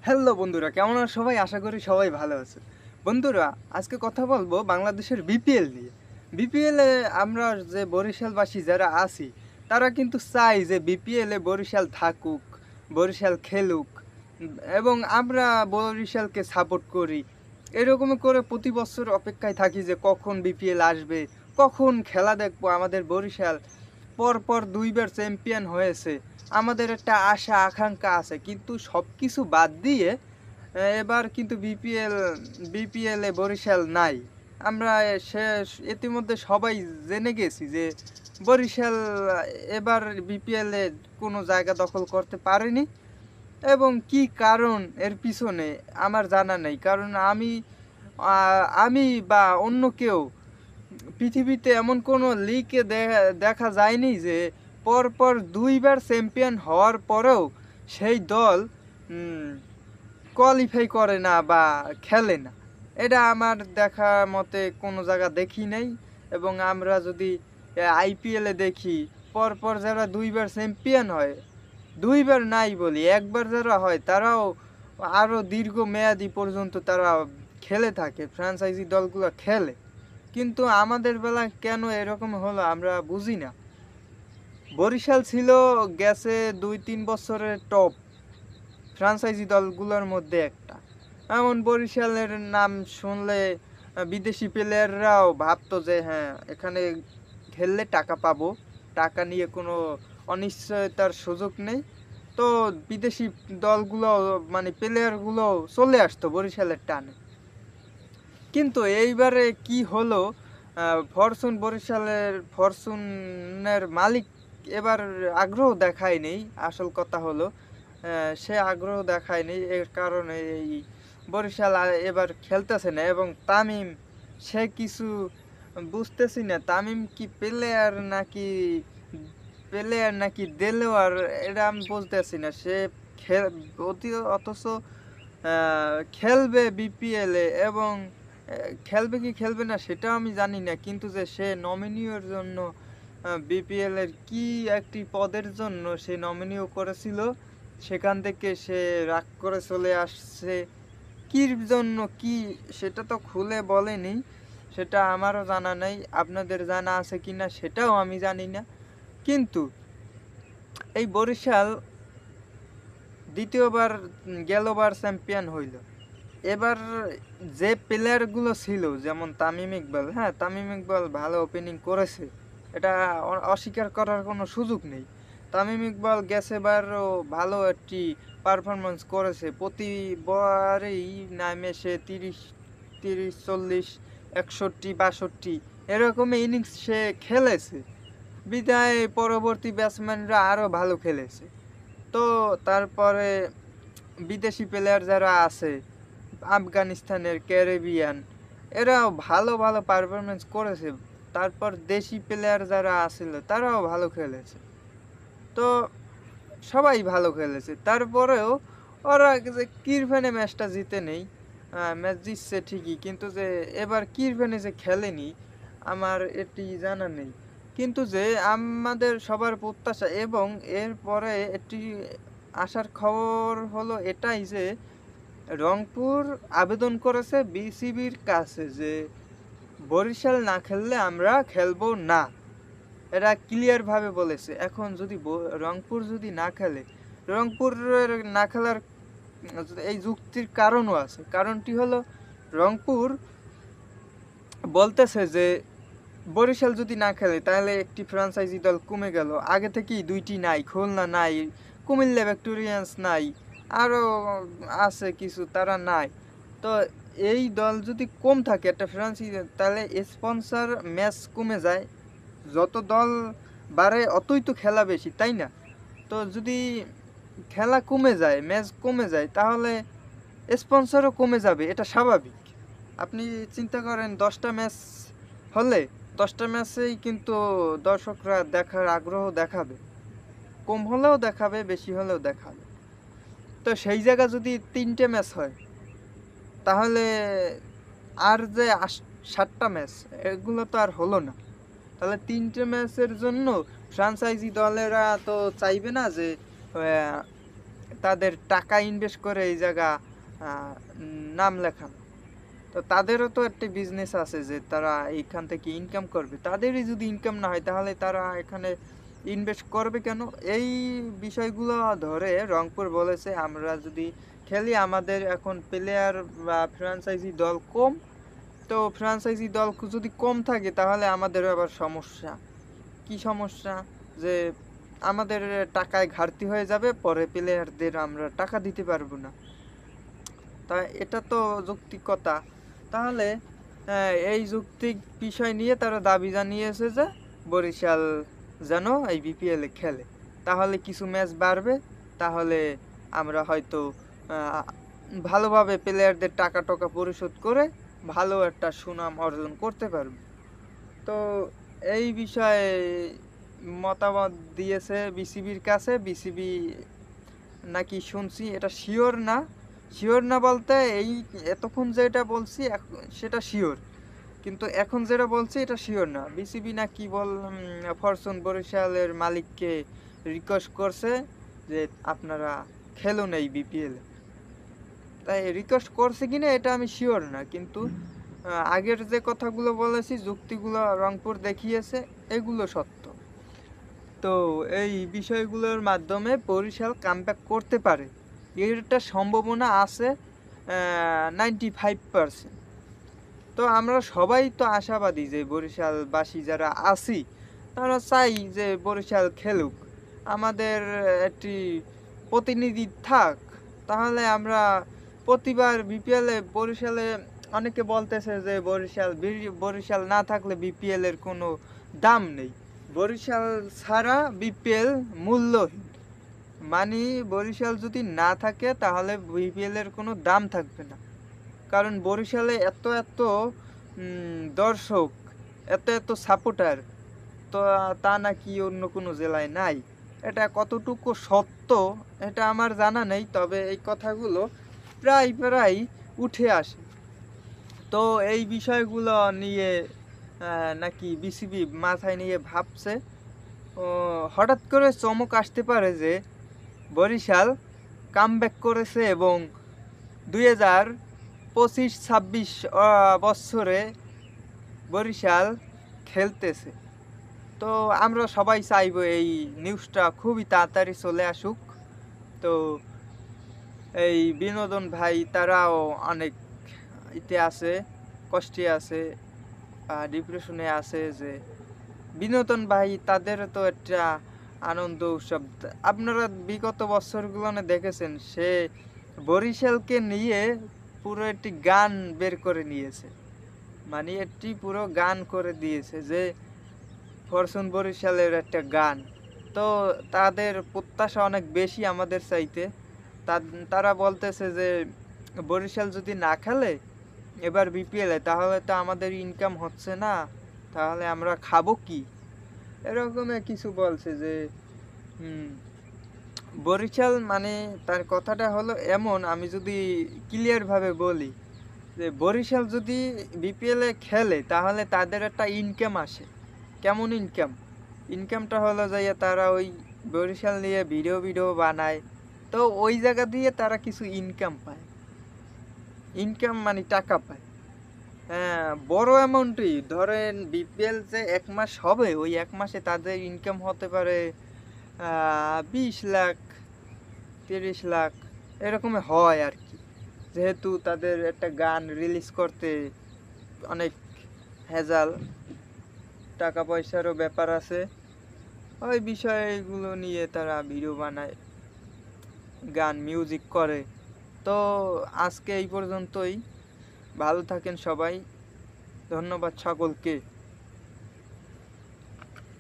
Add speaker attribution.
Speaker 1: Hello বন্ধুরা, কেমন আছো সবাই? আশা করি সবাই ভালো আছে। বন্ধুরা, আজকে কথা বলবো বাংলাদেশের বিপিএল নিয়ে। বিপিএলে আমরা যে বরিশালবাসী যারা আছি, তারা কিন্তু চাই যে বিপিএলে বরিশাল থাকুক, বরিশাল খেলুক, এবং আমরা বরিশালকে সাপোর্ট করি। এরকম করে প্রতি বছর অপেক্ষায় থাকি যে কখন বিপিএল আসবে, কখন খেলা দেখবো। আমাদের বরিশাল পরপর দুইবার চ্যাম্পিয়ন হয়েছে। আমাদের একটা আশা আকাঙ্ক্ষা আছে, কিন্তু সব কিছু বাদ দিয়ে এবার কিন্তু বিপিএলে বরিশাল নাই। আমরা শেষ ইতিমধ্যে সবাই জেনে গেছি যে বরিশাল এবার বিপিএলে কোনো জায়গা দখল করতে পারেনি, এবং কি কারণ এর পিছনে আমার জানা নেই। কারণ আমি বা অন্য কেউ পৃথিবীতে এমন কোনো লিগে দেখা যায়নি যে পরপর দুইবার চ্যাম্পিয়ন হওয়ার পরেও সেই দল কোয়ালিফাই করে না বা খেলে না। এটা আমার দেখা মতে কোনো জায়গা দেখি নাই। এবং আমরা যদি আইপিএলে দেখি, পরপর যারা দুইবার চ্যাম্পিয়ন হয়, দুইবার নাই বলি, একবার যারা হয় তারাও আরও দীর্ঘ মেয়াদি পর্যন্ত তারা খেলে থাকে, ফ্র্যাঞ্চাইজি দলগুলো খেলে। কিন্তু আমাদের বেলায় কেন এরকম হলো আমরা বুঝি না। বরিশাল ছিল গেছে 2-3 বছরের টপ ফ্রাঞ্চাইজি দলগুলোর মধ্যে একটা। এমন বরিশালের নাম শুনলে বিদেশি প্লেয়াররাও ভাবতো যে হ্যাঁ, এখানে খেললে টাকা পাবো, টাকা নিয়ে কোনো অনিশ্চয়তার সুযোগ নেই। তো বিদেশি দলগুলো মানে প্লেয়ারগুলো চলে আসতো বরিশালের টানে। কিন্তু এইবারে কি হলো, ফরচুনের মালিক এবার আগ্রহ দেখায়নি। আসল কথা হলো সে আগ্রহ দেখায়নি, এর কারণে এই বরিশাল এবার খেলতেছে না। এবং তামিম, সে কিছু বুঝতেছি না, তামিম কি প্লেয়ার নাকি দেলোয়ার, এটা আমি বুঝতেছি না। সে অথচ খেলবে বিপিএলে, এবং খেলবে কি খেলবে না সেটাও আমি জানি না। কিন্তু যে সে নমিনিওর জন্য বিপিএল এর কি একটি পদের জন্য সে নমিনিও করেছিল, সেখান থেকে সে রাগ করে চলে আসছে। কির জন্য কি, সেটা তো খুলে বলেনি। সেটা আমারও জানা নেই, আপনাদের জানা আছে কিনা সেটাও আমি জানি না। কিন্তু এই বরিশাল দ্বিতীয়বার গেলবার চ্যাম্পিয়ন হইল। এবার যে প্লেয়ারগুলো ছিল, যেমন তামিম ইকবাল, হ্যাঁ তামিম ইকবাল ভালো ওপেনিং করেছে, এটা অস্বীকার করার কোনো সুযোগ নেই। তামিম ইকবাল গেছেবারও ভালো একটি পারফরমেন্স করেছে, প্রতিবারেই নামে সে 30, 30, 40, 61, 62 এরকমই ইনিংস সে খেলেছে। বিদায় পরবর্তী ব্যাটসম্যানরা আরও ভালো খেলেছে। তো তারপরে বিদেশি প্লেয়ার যারা আছে, আফগানিস্তানের, ক্যারিবিয়ান, এরাও ভালো ভালো পারফরমেন্স করেছে। তারপর দেশি প্লেয়ার যারা আছিল তারাও ভালো খেলেছে। তো সবাই ভালো খেলেছে, তারপরেও ওরা যে কিরভেনে ম্যাচটা জিতে নেই। ম্যাচ জিতছে ঠিকই, কিন্তু যে এবার কিরভেনে যে খেলেনি আমার এটি জানা নেই। কিন্তু যে আমাদের সবার প্রত্যাশা, এবং এরপরে একটি আসার খবর হলো এটাই যে রংপুর আবেদন করেছে বিসিবির কাছে যে বরিশাল না খেললে আমরা খেলবো না। এরা ক্লিয়ার ভাবে বলেছে। এখন যদি রংপুর যদি না খেলে, রংপুরের না খেলার এই যুক্তির কারণও আছে। কারণটি হলো, রংপুর বলতেছে যে বরিশাল যদি না খেলে তাহলে একটি ফ্রাঞ্চাইজি দল কমে গেল। আগে থেকেই দুইটি নাই, খুলনা নাই, কুমিল্লা ভিক্টোরিয়ান্স নাই, আরও আছে কিছু, তারা নাই। তো এই দল যদি কম থাকে একটা ফ্রাঞ্চাইজি, তাহলে স্পন্সর ম্যাচ কমে যায়। যত দল বাড়ে অতই তো খেলা বেশি, তাই না? তো যদি খেলা কমে যায়, ম্যাচ কমে যায়, তাহলে স্পন্সরও কমে যাবে, এটা স্বাভাবিক। আপনি চিন্তা করেন, 10টা ম্যাচ হলে 10টা ম্যাচেই কিন্তু দর্শকরা দেখার আগ্রহ দেখাবে, কম হলেও দেখাবে, বেশি হলেও দেখাবে। তো সেই জায়গা যদি 3টে ম্যাচ হয়, তাহলে আর যে 7টা ম্যাচ, এগুলো তো আর হলো না। তাহলে 3টে ম্যাচের জন্য ফ্রাঞ্চাইজি দলেরা তো চাইবে না যে তাদের টাকা ইনভেস্ট করে এই জায়গা নাম লেখানো। তো তাদেরও তো একটা বিজনেস আছে যে তারা এইখান থেকে ইনকাম করবে। তাদেরই যদি ইনকাম না হয় তাহলে তারা এখানে ইনভেস্ট করবে কেন? এই বিষয়গুলো ধরে রংপুর বলেছে আমরা যদি খেলি, আমাদের এখন প্লেয়ার বা ফ্র্যাঞ্চাইজি দল কম, তো ফ্র্যাঞ্চাইজি দল যদি কম থাকে তাহলে আমাদের আবার সমস্যা। কি সমস্যা? যে আমাদের টাকায় ঘাটতি হয়ে যাবে, পরে প্লেয়ারদের আমরা টাকা দিতে পারবো না। তা এটা তো যৌক্তিকতা। তাহলে এই যৌক্তিক বিষয় নিয়ে তারা দাবি জানিয়েছে যে বরিশাল যেন এই বিপিএলে খেলে, তাহলে কিছু ম্যাচ বাড়বে, তাহলে আমরা হয়তো ভালোভাবে প্লেয়ারদের টাকা টাকা পরিশোধ করে ভালো একটা সুনাম অর্জন করতে পারবো। তো এই বিষয়ে মতামত দিয়েছে বিসিবির কাছে। বিসিবি নাকি শুনছি, এটা শিওর না। শিওর না বলতে এই এতক্ষণ যেটা বলছি সেটা শিওর, কিন্তু এখন যেটা বলছি এটা শিওর না। বিসিবি না কি ফরচুন বরিশালের মালিককে রিকোয়েস্ট করছে যে আপনারা খেলুন এই বিপিএল। তাই রিকোয়েস্ট করছে কিনা এটা আমি শিওর না, কিন্তু আগের যে কথাগুলো বলেছি, যুক্তিগুলো রংপুর দেখিয়েছে, এগুলো সত্য। তো এই বিষয়গুলোর মাধ্যমে বরিশাল কামব্যাক করতে পারে, এর একটা সম্ভাবনা আছে 95%। তো আমরা সবাই তো আশাবাদী যে বরিশালবাসী যারা আছি তারা চাই যে বরিশাল খেলুক, আমাদের একটি প্রতিনিধি থাক। তাহলে আমরা প্রতিবার বিপিএলে বরিশালে, অনেকে বলতেছে যে বরিশাল না থাকলে বিপিএল এর কোনো দাম নেই। বরিশাল ছাড়া বিপিএল মূল্যহীন। মানে বরিশাল যদি না থাকে তাহলে বিপিএল এর কোনো দাম থাকবে না। কারণ বরিশালে এত এত দর্শক, এত এত সাপোর্টার, তো তা নাকি অন্য কোনো জেলায় নাই। এটা কতটুকু সত্য এটা আমার জানা নেই, তবে এই কথাগুলো প্রায় প্রায় উঠে আসে। তো এই বিষয়গুলো নিয়ে নাকি বিসিবি মাথায় নিয়ে ভাবছে। হঠাৎ করে চমক আসতে পারে যে বরিশাল কামব্যাক করেছে এবং 2025-26 বছরে বরিশাল খেলতেছে। তো আমরা সবাই চাইবো এই নিউজটা খুবই তাড়াতাড়ি চলে আসুক। তো এই বিনোদন ভাই তারাও অনেক ইতে আছে, কষ্টে আছে, ডিপ্রেশনে আছে, যে বিনোদন ভাই তাদের তো একটা আনন্দ উৎসব। আপনারা বিগত বছরগুলো দেখেছেন, সে বরিশালকে নিয়ে পুরো একটি গান বের করে নিয়েছে, মানে একটি পুরো গান করে দিয়েছে যে ফরচুন বরিশালের একটা গান। তো তাদের প্রত্যাশা অনেক বেশি আমাদের চাইতে। তারা বলতেছে যে বরিশাল যদি না খেলে এবার বিপিএলে, তাহলে তো আমাদের ইনকাম হচ্ছে না, তাহলে আমরা খাবো কি, এরকমই কিছু বলছে যে বরিশাল, মানে তার কথাটা হলো এমন, আমি যদি ক্লিয়ারভাবে বলি যে বরিশাল যদি বিপিএলে খেলে তাহলে তাদের একটা ইনকাম আসে। কেমন ইনকাম? ইনকামটা হলো যাইয়া তারা ওই বরিশাল নিয়ে ভিডিও বানায়, তো ওই জায়গা দিয়ে তারা কিছু ইনকাম পায়। ইনকাম মানে টাকা পায়। হ্যাঁ, বড় অ্যামাউন্টই। ধরেন বিপিএল যে 1 মাস হবে, ওই 1 মাসে তাদের ইনকাম হতে পারে 20 লাখ, 30 লাখ, এরকমই হয় আর কি। যেহেতু তাদের একটা গান রিলিজ করতে অনেক ভেজাল, টাকা পয়সারও ব্যাপার আছে, ওই বিষয়গুলো নিয়ে তারা ভিডিও বানায়, গান মিউজিক করে। তো আজকে এই পর্যন্তই। ভালো থাকেন সবাই, ধন্যবাদ সকলকে।